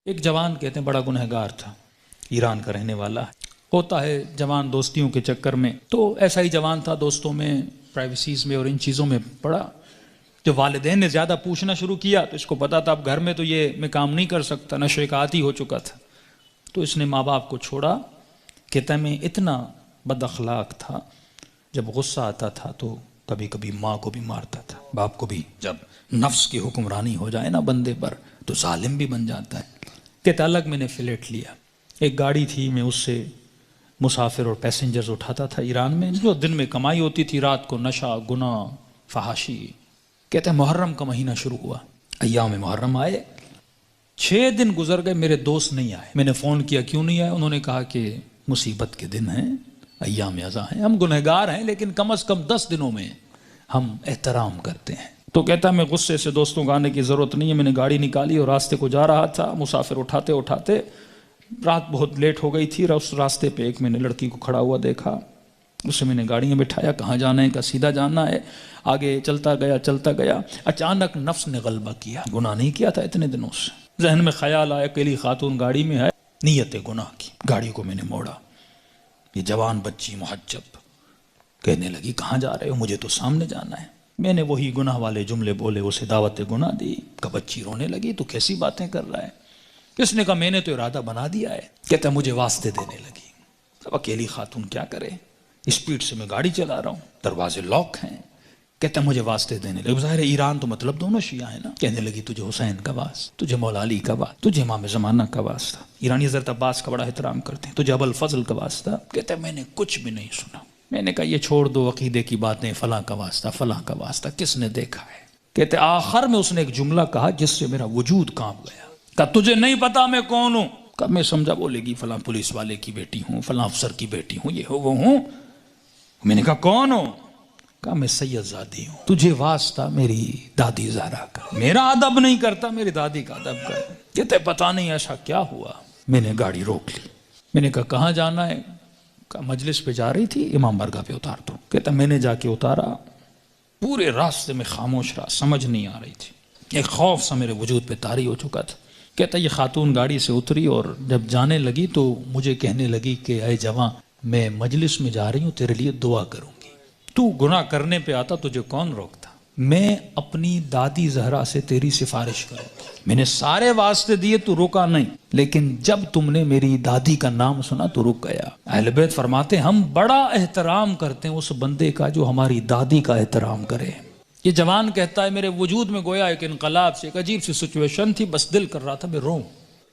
ایک جوان کہتے ہیں بڑا گنہگار تھا، ایران کا رہنے والا ہوتا ہے جوان دوستیوں کے چکر میں، تو ایسا ہی جوان تھا، دوستوں میں پرائیویسیز میں اور ان چیزوں میں پڑا۔ جب والدین نے زیادہ پوچھنا شروع کیا تو اس کو پتا تھا اب گھر میں تو یہ میں کام نہیں کر سکتا، نشے کا عادی ہو چکا تھا، تو اس نے ماں باپ کو چھوڑا۔ کہتا میں اتنا بد اخلاق تھا، جب غصہ آتا تھا تو کبھی کبھی ماں کو بھی مارتا تھا، باپ کو بھی۔ جب نفس کی حکمرانی ہو جائے نا بندے پر تو ظالم بھی بن جاتا ہے۔ کہتا الگ میں نے فلیٹ لیا، ایک گاڑی تھی، میں اس سے مسافر اور پیسنجرز اٹھاتا تھا ایران میں، جو دن میں کمائی ہوتی تھی، رات کو نشہ، گناہ، فحاشی۔ کہتے ہیں محرم کا مہینہ شروع ہوا، ایام محرم آئے، 6 دن گزر گئے، میرے دوست نہیں آئے۔ میں نے فون کیا کیوں نہیں آئے، انہوں نے کہا کہ مصیبت کے دن ہیں، ایام ازاں ہیں، ہم گنہگار ہیں لیکن کم از کم 10 دنوں میں ہم احترام کرتے ہیں۔ تو کہتا میں غصے سے دوستوں کو آنے کی ضرورت نہیں ہے، میں نے گاڑی نکالی اور راستے کو جا رہا تھا، مسافر اٹھاتے اٹھاتے رات بہت لیٹ ہو گئی تھی، اس راستے پہ ایک میں نے لڑکی کو کھڑا ہوا دیکھا، اسے میں نے گاڑی میں بٹھایا، کہاں جانا ہے، کہا سیدھا جانا ہے۔ آگے چلتا گیا، اچانک نفس نے غلبہ کیا، گناہ نہیں کیا تھا اتنے دنوں سے، ذہن میں خیال آیا اکیلی خاتون گاڑی میں ہے، نیت گناہ کی، گاڑی کو میں نے موڑا۔ یہ جوان بچی محجب کہنے لگی کہاں جا رہے ہو، مجھے تو سامنے جانا ہے۔ میں نے وہی گناہ والے جملے بولے، اسے دعوت گناہ دی۔ کہ بچی رونے لگی تو کیسی باتیں کر رہا ہے، اس نے کہا میں نے تو ارادہ بنا دیا ہے۔ کہتا مجھے واسطے دینے لگی، اب اکیلی خاتون کیا کرے، اسپیڈ سے میں گاڑی چلا رہا ہوں، دروازے لاک ہیں۔ کہتا مجھے واسطے دینے لگی، ظاہر ہے ایران تو مطلب دونوں شیعہ ہیں نا۔ کہنے لگی تجھے حسین کا واسطہ، تجھے مولا علی کا واسطہ، تجھے امام زمانہ کا واسطہ، ایرانی حضرت عباس کا بڑا احترام کرتے ہیں، تجھے ابو الفضل کا واسطہ۔ کہتا میں نے کچھ بھی نہیں سنا، میں نے کہا یہ چھوڑ دو عقیدے کی باتیں، فلاں کا واسطہ، فلاں کا واسطہ، کس نے دیکھا ہے۔ کہتے آخر میں اس نے ایک جملہ کہا جس سے میرا وجود کانپ گیا۔ کہا تجھے نہیں پتا میں کون ہوں؟ کہا میں سمجھا بولے گی فلاں پولیس والے کی بیٹی ہوں، فلاں افسر کی بیٹی ہوں، یہ ہو وہ ہوں۔ میں نے کہا کون ہو؟ کہا میں سید زادی ہوں، تجھے واسطہ میری دادی زہرا کا، میرا ادب نہیں کرتا، میری دادی کا ادب کر۔ کہتے پتا نہیں ایسا کیا ہوا۔ میں نے گاڑی روک لی، میں نے کہا کہاں جانا ہے؟ کہا مجلس پہ جا رہی تھی، امام بارگاہ پہ اتار دو۔ کہتا میں نے جا کے اتارا، پورے راستے میں خاموش رہا، سمجھ نہیں آ رہی تھی، ایک خوف سا میرے وجود پہ طاری ہو چکا تھا۔ کہتا یہ خاتون گاڑی سے اتری اور جب جانے لگی تو مجھے کہنے لگی کہ اے جوان، میں مجلس میں جا رہی ہوں، تیرے لیے دعا کروں گی، تو گناہ کرنے پہ آتا، تجھے کون روکتا، میں اپنی دادی زہرا سے تیری سفارش کروں گی۔ میں نے سارے واسطے دیے، تو رکا نہیں، لیکن جب تم نے میری دادی کا نام سنا تو رک گیا۔ اہل بیت فرماتے ہیں ہم بڑا احترام کرتے ہیں اس بندے کا جو ہماری دادی کا احترام کرے۔ یہ جوان کہتا ہے میرے وجود میں گویا ایک انقلاب سے، ایک عجیب سی سچویشن تھی، بس دل کر رہا تھا میں روؤں۔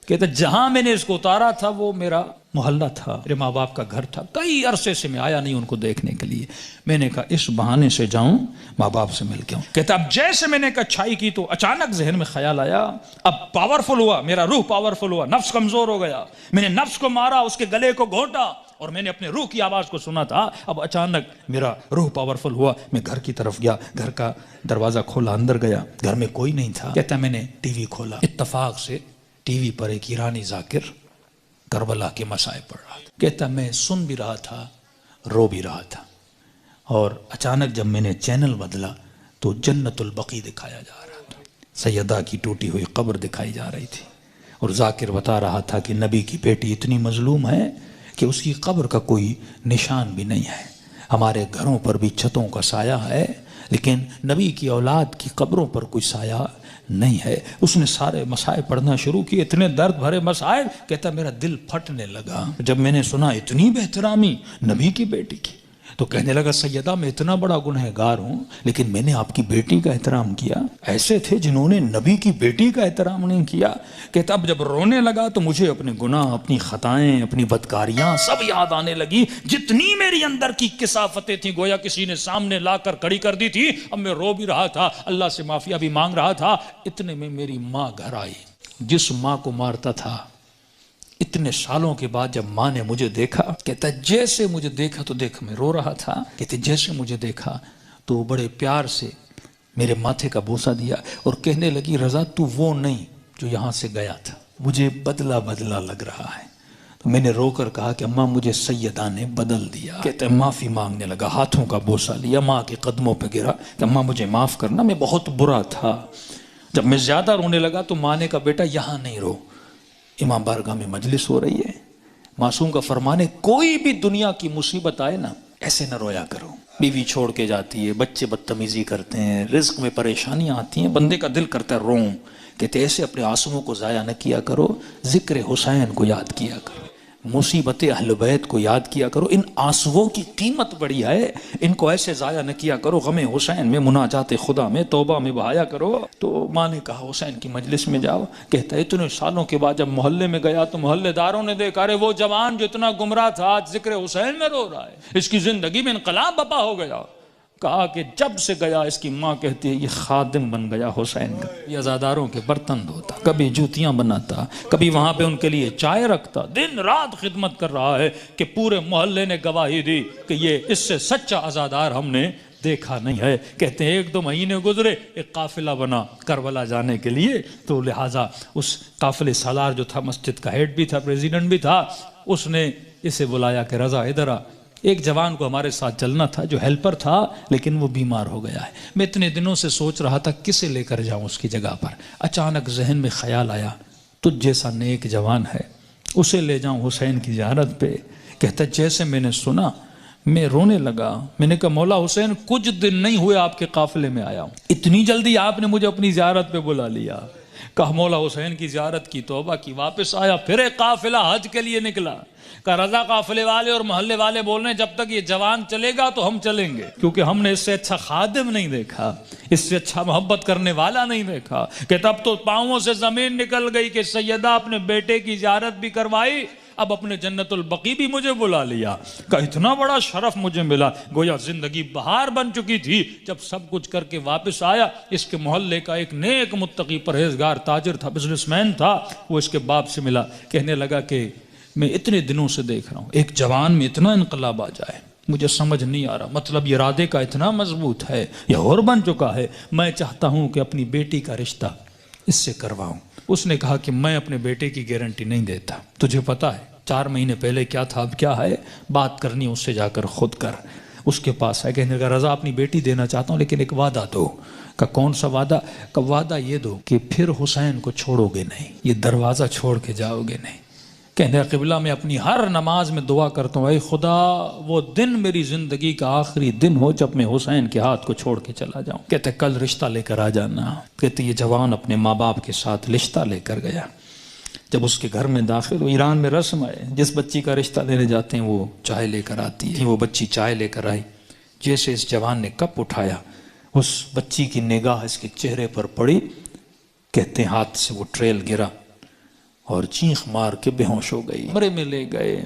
کہتا جہاں میں نے اس کو اتارا تھا وہ میرا محلہ تھا، میرے ماں باپ کا گھر تھا، کئی عرصے سے میں آیا نہیں ان کو دیکھنے کے لیے۔ میں نے کہا اس بہانے سے جاؤں، ماں باپ سے مل کے آؤں۔ کہتا اب جیسے میں نے اچھائی کی تو اچانک ذہن میں خیال آیا، اب پاورفل ہوا، میرا روح پاورفل ہوا، نفس کمزور ہو گیا، میں نے نفس کو مارا، اس کے گلے کو گھونٹا اور میں نے اپنے روح کی آواز کو سنا تھا۔ اب اچانک میرا روح پاورفل ہوا، میں گھر کی طرف گیا، گھر کا دروازہ کھولا، اندر گیا، گھر میں کوئی نہیں تھا۔ کہتا میں نے ٹی وی کھولا، اتفاق سے ٹی وی پر ایک ایرانی ذاکر کربلا کے مسائل پڑھ رہا تھا۔ کہتا میں سن بھی رہا تھا، رو بھی رہا تھا، اور اچانک جب میں نے چینل بدلا تو جنت البقیع دکھایا جا رہا تھا، سیدہ کی ٹوٹی ہوئی قبر دکھائی جا رہی تھی، اور ذاکر بتا رہا تھا کہ نبی کی بیٹی اتنی مظلوم ہے کہ اس کی قبر کا کوئی نشان بھی نہیں ہے، ہمارے گھروں پر بھی چھتوں کا سایہ ہے لیکن نبی کی اولاد کی قبروں پر کوئی سایہ نہیں ہے۔ اس نے سارے مسائل پڑھنا شروع کیے، اتنے درد بھرے مسائل، کہتا میرا دل پھٹنے لگا جب میں نے سنا اتنی بہترامی نبی کی بیٹی کی۔ تو کہنے لگا سیدہ میں اتنا بڑا گنہگار ہوں لیکن میں نے آپ کی بیٹی کا احترام کیا، ایسے تھے جنہوں نے نبی کی بیٹی کا احترام نہیں کیا۔ کہتا اب جب رونے لگا تو مجھے اپنے گناہ، اپنی خطائیں، اپنی بدکاریاں سب یاد آنے لگی، جتنی میری اندر کی کثافتیں تھیں گویا کسی نے سامنے لا کر کھڑی کر دی تھی۔ اب میں رو بھی رہا تھا، اللہ سے معافیا بھی مانگ رہا تھا، اتنے میں میری ماں گھر آئی، جس ماں کو مارتا تھا۔ اتنے سالوں کے بعد جب ماں نے مجھے دیکھا، کہتا جیسے مجھے دیکھا تو دیکھ میں رو رہا تھا، کہتے جیسے مجھے دیکھا تو بڑے پیار سے میرے ماتھے کا بوسہ دیا اور کہنے لگی رضا تو وہ نہیں جو یہاں سے گیا تھا، مجھے بدلا بدلا لگ رہا ہے۔ تو میں نے رو کر کہا کہ اماں مجھے سیدہ نے بدل دیا۔ کہتے معافی مانگنے لگا، ہاتھوں کا بوسہ لیا، ماں کے قدموں پہ گرا کہ اماں مجھے معاف کرنا، میں بہت برا تھا۔ جب میں زیادہ رونے لگا تو ماں نے کہا بیٹا یہاں نہیں رو، امام بارگاہ میں مجلس ہو رہی ہے، معصوم کا فرمان ہے کوئی بھی دنیا کی مصیبت آئے نا ایسے نہ رویا کرو، بیوی چھوڑ کے جاتی ہے، بچے بدتمیزی کرتے ہیں، رزق میں پریشانیاں آتی ہیں، بندے کا دل کرتا ہے روؤں، کہتے ایسے اپنے آنسوؤں کو ضائع نہ کیا کرو، ذکر حسین کو یاد کیا کرو، مصیبت اہل بیت کو یاد کیا کرو، ان آنسوؤں کی قیمت بڑی ہے، ان کو ایسے ضائع نہ کیا کرو، غم حسین میں، مناجات خدا میں، توبہ میں بہایا کرو۔ تو ماں نے کہا حسین کی مجلس میں جاؤ، کہتا ہے اتنے سالوں کے بعد جب محلے میں گیا تو محلے داروں نے دیکھا ارے وہ جوان جو اتنا گمراہ تھا آج ذکر حسین میں رو رہا ہے، اس کی زندگی میں انقلاب بپا ہو گیا۔ کہا کہ جب سے گیا، اس کی ماں کہتی ہے یہ خادم بن گیا حسین کا، یہ عزاداروں کے برتن دھوتا، کبھی جوتیاں بناتا، کبھی وہاں پہ ان کے لیے چائے رکھتا، دن رات خدمت کر رہا ہے کہ پورے محلے نے گواہی دی کہ یہ اس سے سچا عزادار ہم نے دیکھا نہیں ہے۔ کہتے ہیں 1-2 مہینے گزرے، ایک قافلہ بنا کربلا جانے کے لیے، تو لہٰذا اس قافلے سالار جو تھا، مسجد کا ہیڈ بھی تھا، پریزیڈنٹ بھی تھا، اس نے اسے بلایا کہ رضا ادھر آ، ایک جوان کو ہمارے ساتھ چلنا تھا جو ہیلپر تھا لیکن وہ بیمار ہو گیا ہے، میں اتنے دنوں سے سوچ رہا تھا کسے لے کر جاؤں اس کی جگہ پر، اچانک ذہن میں خیال آیا تجھ جیسا نیک جوان ہے، اسے لے جاؤں حسین کی زیارت پہ۔ کہتا جیسے میں نے سنا میں رونے لگا، میں نے کہا مولا حسین کچھ دن نہیں ہوئے آپ کے قافلے میں آیا ہوں، اتنی جلدی آپ نے مجھے اپنی زیارت پہ بلا لیا۔ کہا مولا حسین کی زیارت کی، توبہ کی، واپس آیا، پھر ایک قافلہ حج کے لیے نکلا۔ کہا رضا قافلے والے اور محلے والے بول رہے ہیں جب تک یہ جوان چلے گا تو ہم چلیں گے، کیونکہ ہم نے اس سے اچھا خادم نہیں دیکھا، اس سے اچھا محبت کرنے والا نہیں دیکھا۔ کہ تب تو پاؤں سے زمین نکل گئی کہ سیدہ اپنے بیٹے کی زیارت بھی کروائی، اب اپنے جنت البقیع بھی مجھے بلا لیا۔ کہ اتنا بڑا شرف مجھے ملا، گویا زندگی بہار بن چکی تھی جب سب کچھ کر کے واپس آیا۔ اس کے محلے کا ایک نیک متقی پرہیزگار تاجر تھا، بزنس مین تھا، وہ اس کے باپ سے ملا، کہنے لگا کہ میں اتنے دنوں سے دیکھ رہا ہوں ایک جوان میں اتنا انقلاب آ جائے، مجھے سمجھ نہیں آ رہا، مطلب یہ ارادے کا اتنا مضبوط ہے، یہ اور بن چکا ہے، میں چاہتا ہوں کہ اپنی بیٹی کا رشتہ اس سے کرواؤں۔ اس نے کہا کہ میں اپنے بیٹے کی گارنٹی نہیں دیتا، تجھے پتا ہے 4 مہینے پہلے کیا تھا اب کیا ہے، بات کرنی اس سے جا کر خود کر۔ اس کے پاس ہے، کہنے لگا رضا اپنی بیٹی دینا چاہتا ہوں لیکن ایک وعدہ دو۔ کہ کون سا وعدہ؟ کہ وعدہ یہ دو کہ پھر حسین کو چھوڑو گے نہیں، یہ دروازہ چھوڑ کے جاؤ گے نہیں۔ کہنے قبلہ میں اپنی ہر نماز میں دعا کرتا ہوں اے خدا وہ دن میری زندگی کا آخری دن ہو جب میں حسین کے ہاتھ کو چھوڑ کے چلا جاؤں۔ کہتے کل رشتہ لے کر آ جانا۔ کہتے یہ جوان اپنے ماں باپ کے ساتھ رشتہ لے کر گیا۔ جب اس کے گھر میں داخل ہو، ایران میں رسم ہے جس بچی کا رشتہ لینے جاتے ہیں وہ چائے لے کر آتی ہے، وہ بچی چائے لے کر آئی، جیسے اس جوان نے کپ اٹھایا اس بچی کی نگاہ اس کے چہرے پر پڑی، کہتے ہیں ہاتھ سے وہ ٹریل گرا اور چیخ مار کے بے ہوش ہو گئی، کمرے میں لے گئے،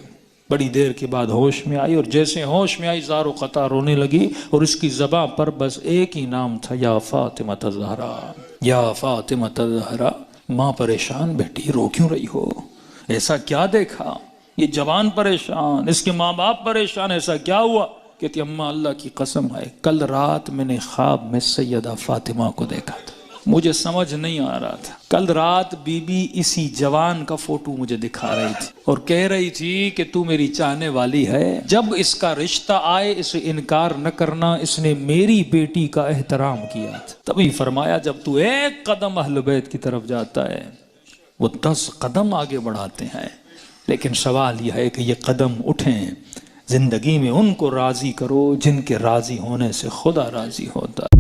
بڑی دیر کے بعد ہوش میں آئی، اور جیسے ہوش میں آئی زار و قطع رونے لگی، اور اس کی زباں پر بس ایک ہی نام تھا، یا فاطمہ الزہرا، یا فاطمہ الزہرا۔ ماں پریشان، بیٹی رو کیوں رہی ہو؟ ایسا کیا دیکھا؟ یہ جوان پریشان، اس کے ماں باپ پریشان، ایسا کیا ہوا؟ کہتی اماں اللہ کی قسم ہے کل رات میں نے خواب میں سیدہ فاطمہ کو دیکھا تھا، مجھے سمجھ نہیں آ رہا تھا، کل رات بی بی اسی جوان کا فوٹو مجھے دکھا رہی تھی اور کہہ رہی تھی کہ تو میری چاہنے والی ہے، جب اس کا رشتہ آئے اسے انکار نہ کرنا، اس نے میری بیٹی کا احترام کیا تھا۔ تبھی فرمایا جب تو 1 قدم اہل بیت کی طرف جاتا ہے وہ 10 قدم آگے بڑھاتے ہیں، لیکن سوال یہ ہے کہ یہ قدم اٹھیں، زندگی میں ان کو راضی کرو جن کے راضی ہونے سے خدا راضی ہوتا ہے۔